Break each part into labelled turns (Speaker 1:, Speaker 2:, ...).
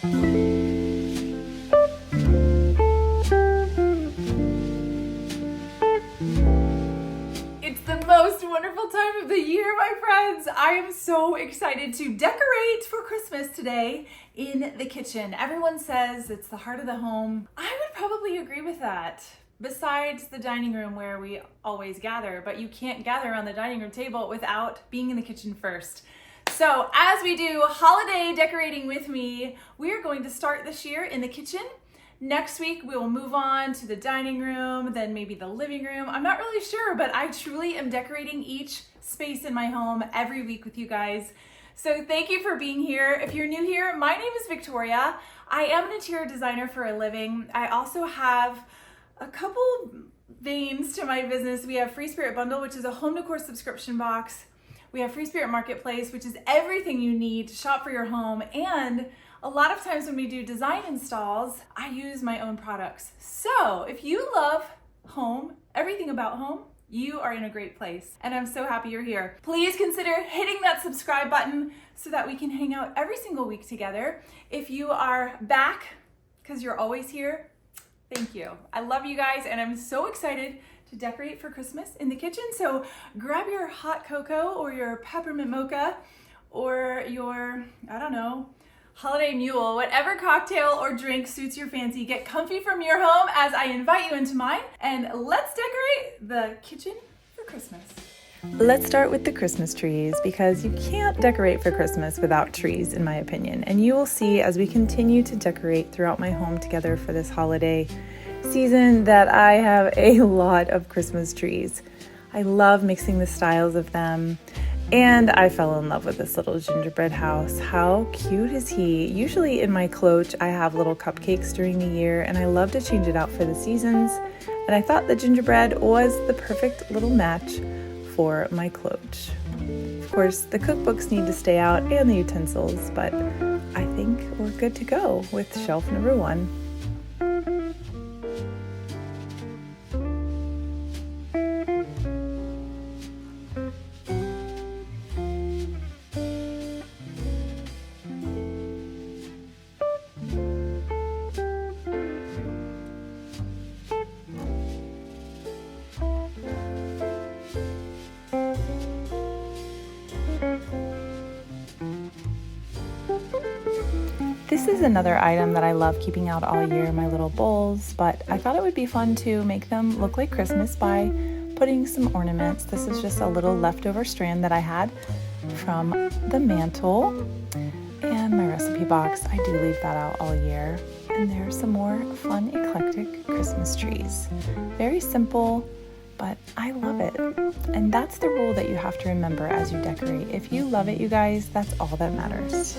Speaker 1: It's the most wonderful time of the year, my friends. I am so excited to decorate for Christmas today in the kitchen. Everyone says it's the heart of the home. I would probably agree with that. Besides the dining room where we always gather, but you can't gather around the dining room table without being in the kitchen first. So as we do holiday decorating with me, we are going to start this year in the kitchen. Next week, we will move on to the dining room, then maybe the living room. I'm not really sure, but I truly am decorating each space in my home every week with you guys. So thank you for being here. If you're new here, my name is Victoria. I am an interior designer for a living. I also have a couple veins to my business. We have Free Spirit Bundle, which is a home decor subscription box. We have Free Spirit Marketplace, which is everything you need to shop for your home. And a lot of times when we do design installs, I use my own products. So if you love home, everything about home, you are in a great place. And I'm so happy you're here. Please consider hitting that subscribe button so that we can hang out every single week together. If you are back, because you're always here, thank you. I love you guys, and I'm so excited to decorate for Christmas in the kitchen. So grab your hot cocoa or your peppermint mocha or your, I don't know, holiday mule, whatever cocktail or drink suits your fancy. Get comfy from your home as I invite you into mine, and let's decorate the kitchen for Christmas.
Speaker 2: Let's start with the Christmas trees, because you can't decorate for Christmas without trees, in my opinion. And you will see as we continue to decorate throughout my home together for this holiday season that I have a lot of Christmas trees. I love mixing the styles of them. And I fell in love with this little gingerbread house. How cute is he? Usually in my cloche, I have little cupcakes during the year, and I love to change it out for the seasons. And I thought the gingerbread was the perfect little match for my cloche. Of course, the cookbooks need to stay out and the utensils, but I think we're good to go with shelf number 1. This is another item that I love keeping out all year, my little bowls, but I thought it would be fun to make them look like Christmas by putting some ornaments. This is just a little leftover strand that I had from the mantle, and my recipe box. I do leave that out all year. And there are some more fun, eclectic Christmas trees. Very simple, but I love it. And that's the rule that you have to remember as you decorate. If you love it, you guys, that's all that matters.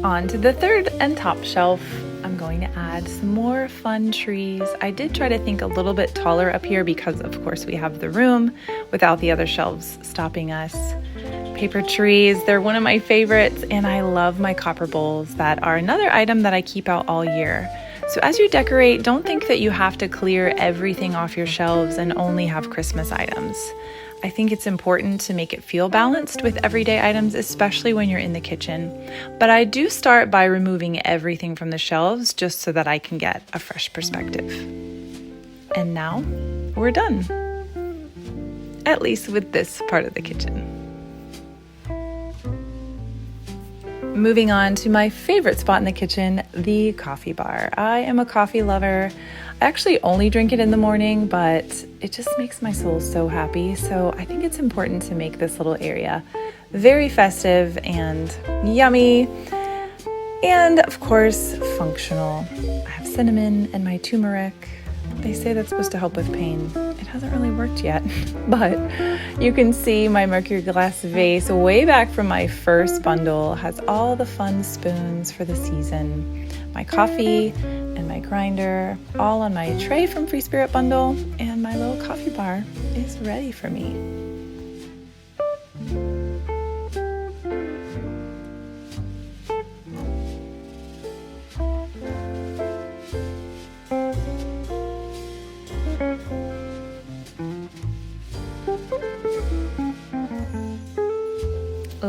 Speaker 2: On to the third and top shelf. I'm going to add some more fun trees. I did try to think a little bit taller up here because of course we have the room without the other shelves stopping us. Paper trees, they're one of my favorites, and I love my copper bowls that are another item that I keep out all year. So as you decorate, don't think that you have to clear everything off your shelves and only have Christmas items. I think it's important to make it feel balanced with everyday items, especially when you're in the kitchen. But I do start by removing everything from the shelves just so that I can get a fresh perspective. And now we're done. At least with this part of the kitchen. Moving on to my favorite spot in the kitchen, the coffee bar. I am a coffee lover. I actually only drink it in the morning, but it just makes my soul so happy. So I think it's important to make this little area very festive and yummy. And of course, functional. I have cinnamon and my turmeric. They say that's supposed to help with pain. It hasn't really worked yet, but you can see my mercury glass vase way back from my first bundle has all the fun spoons for the season. My coffee and my grinder, all on my tray from Free Spirit Bundle, and my little coffee bar is ready for me.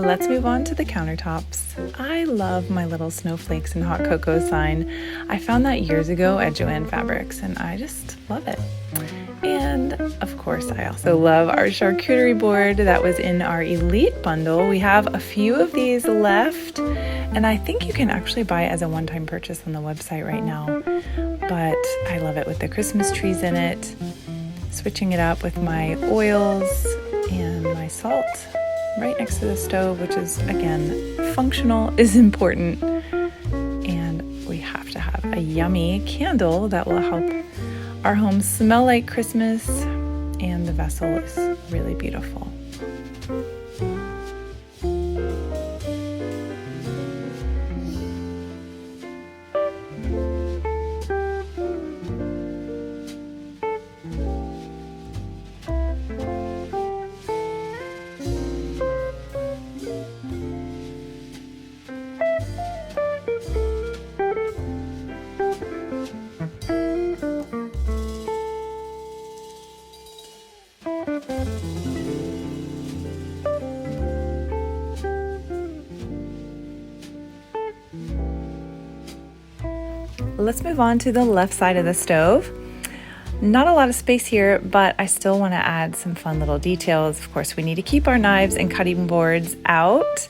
Speaker 2: let's move on to the countertops. I love my little snowflakes and hot cocoa sign. I found that years ago at Joann Fabrics and I just love it. And of course, I also love our charcuterie board that was in our Elite bundle. We have a few of these left, and I think you can actually buy it as a one-time purchase on the website right now. But I love it with the Christmas trees in it, switching it up with my oils and my salt right next to the stove, which is, again, functional is important. And we have to have a yummy candle that will help our home smell like Christmas, and the vessel is really beautiful. Let's move on to the left side of the stove. Not a lot of space here, but I still want to add some fun little details. Of course, we need to keep our knives and cutting boards out,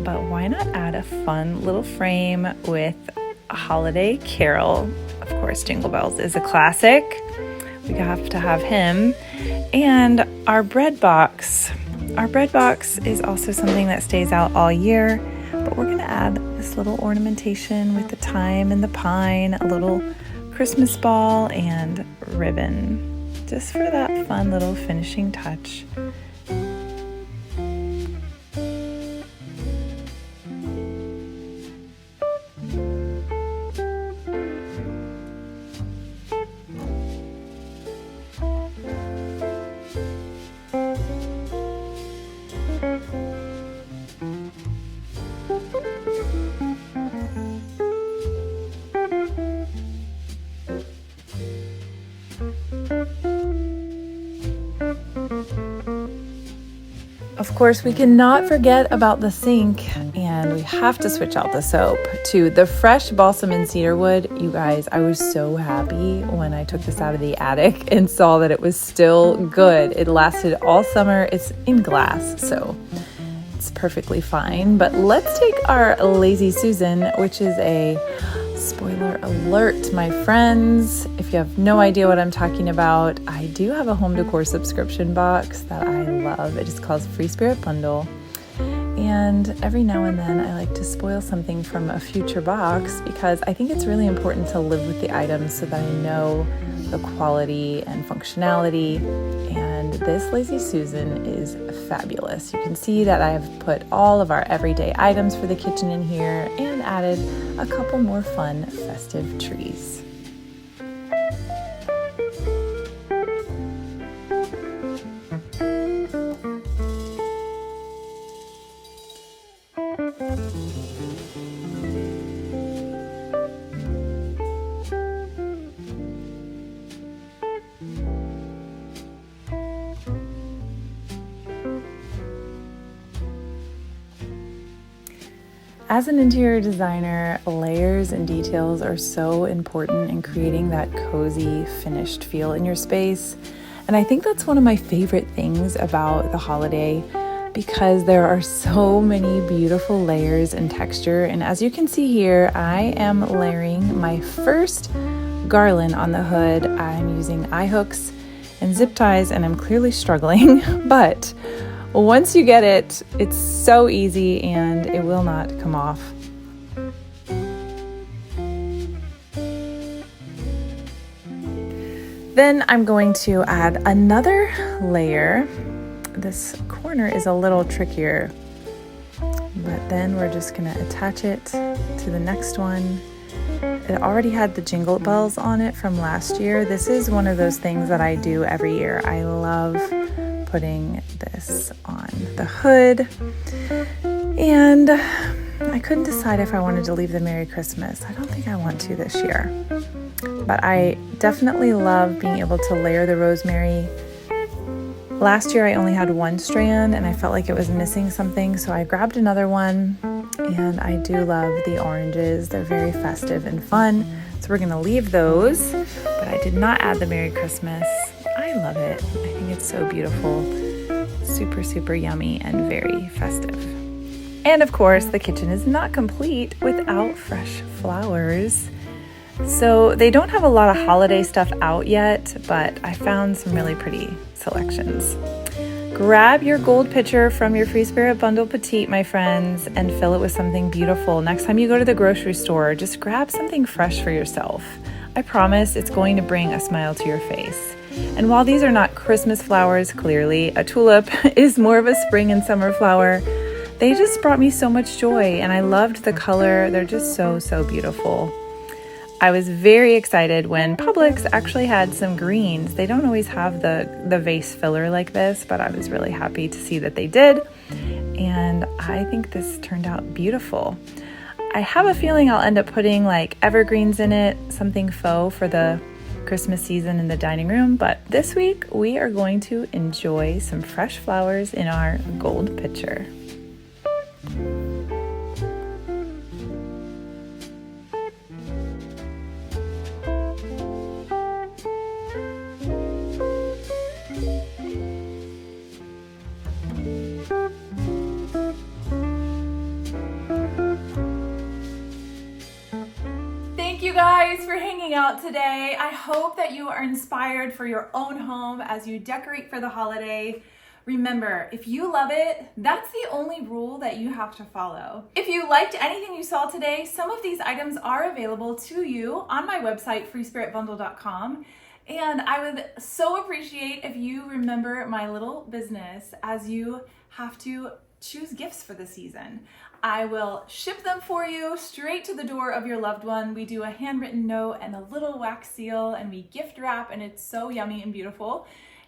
Speaker 2: but why not add a fun little frame with a holiday carol? Of course, Jingle Bells is a classic. We have to have him. And our bread box. Our bread box is also something that stays out all year, but we're going to add this little ornamentation with the thyme and the pine, a little Christmas ball and ribbon, just for that fun little finishing touch. Of course, we cannot forget about the sink, and we have to switch out the soap to the fresh balsam and cedarwood. You guys, I was so happy when I took this out of the attic and saw that it was still good. It lasted all summer. It's in glass, so it's perfectly fine. But let's take our Lazy Susan, which is a spoiler alert, my friends. If you have no idea what I'm talking about, I do have a home decor subscription box that I love. It is called Free Spirit Bundle. And every now and then I like to spoil something from a future box because I think it's really important to live with the items so that I know the quality and functionality. And this Lazy Susan is fabulous. You can see that I have put all of our everyday items for the kitchen in here and added a couple more fun festive trees. As an interior designer, layers and details are so important in creating that cozy, finished feel in your space. And I think that's one of my favorite things about the holiday because there are so many beautiful layers and texture. And as you can see here, I am layering my first garland on the hood. I'm using eye hooks and zip ties, and I'm clearly struggling, but once you get it, it's so easy and it will not come off. Then I'm going to add another layer. This corner is a little trickier, but then we're just gonna attach it to the next one. It already had the jingle bells on it from last year. This is one of those things that I do every year. I love putting this on the hood, and I couldn't decide if I wanted to leave the Merry Christmas. I don't think I want to this year, but I definitely love being able to layer the rosemary Last year I only had one strand and I felt like it was missing something, so I grabbed another one, and I do love the oranges. They're very festive and fun, so we're gonna leave those, but I did not add the Merry Christmas. I love it. I think it's so beautiful. Super, super yummy and very festive. And of course, the kitchen is not complete without fresh flowers. So they don't have a lot of holiday stuff out yet, but I found some really pretty selections. Grab your gold pitcher from your Free Spirit Bundle Petite, my friends, and fill it with something beautiful. Next time you go to the grocery store, just grab something fresh for yourself. I promise it's going to bring a smile to your face. And while these are not Christmas flowers, clearly, a tulip is more of a spring and summer flower, they just brought me so much joy, and I loved the color. They're just so, so beautiful. I was very excited when Publix actually had some greens. They don't always have the vase filler like this, but I was really happy to see that they did. And I think this turned out beautiful. I have a feeling I'll end up putting like evergreens in it, something faux for the Christmas season in the dining room. But this week we are going to enjoy some fresh flowers in our gold pitcher.
Speaker 1: Thank you guys for hanging out today. I hope that you are inspired for your own home as you decorate for the holiday. Remember, if you love it, that's the only rule that you have to follow. If you liked anything you saw today, some of these items are available to you on my website, freespiritbundle.com. And I would so appreciate if you remember my little business as you have to choose gifts for the season. I will ship them for you straight to the door of your loved one. We do a handwritten note and a little wax seal, and we gift wrap, and it's so yummy and beautiful.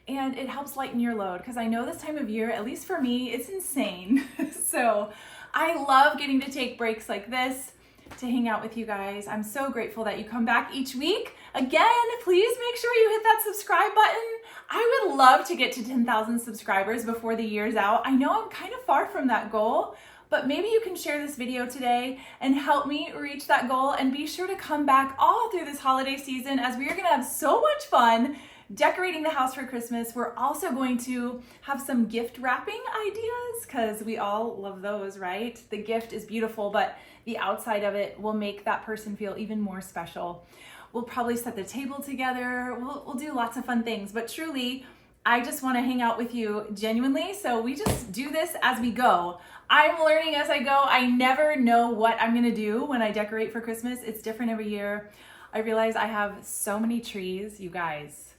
Speaker 1: And it helps lighten your load, because I know this time of year, at least for me, it's insane. So I love getting to take breaks like this to hang out with you guys. I'm so grateful that you come back each week. Again, please make sure you hit that subscribe button. I would love to get to 10,000 subscribers before the year's out. I know I'm kind of far from that goal, but maybe you can share this video today and help me reach that goal. And be sure to come back all through this holiday season, as we are gonna have so much fun decorating the house for Christmas. We're also going to have some gift wrapping ideas, because we all love those, right? The gift is beautiful, but the outside of it will make that person feel even more special. We'll probably set the table together. We'll do lots of fun things, but truly, I just want to hang out with you genuinely. So we just do this as we go. I'm learning as I go. I never know what I'm going to do when I decorate for Christmas. It's different every year. I realize I have so many trees, you guys.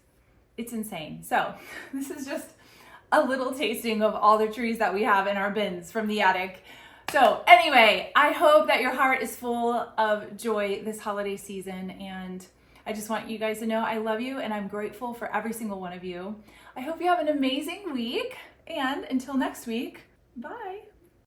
Speaker 1: It's insane. So this is just a little tasting of all the trees that we have in our bins from the attic. So anyway, I hope that your heart is full of joy this holiday season, and I just want you guys to know I love you and I'm grateful for every single one of you. I hope you have an amazing week, and until next week, bye.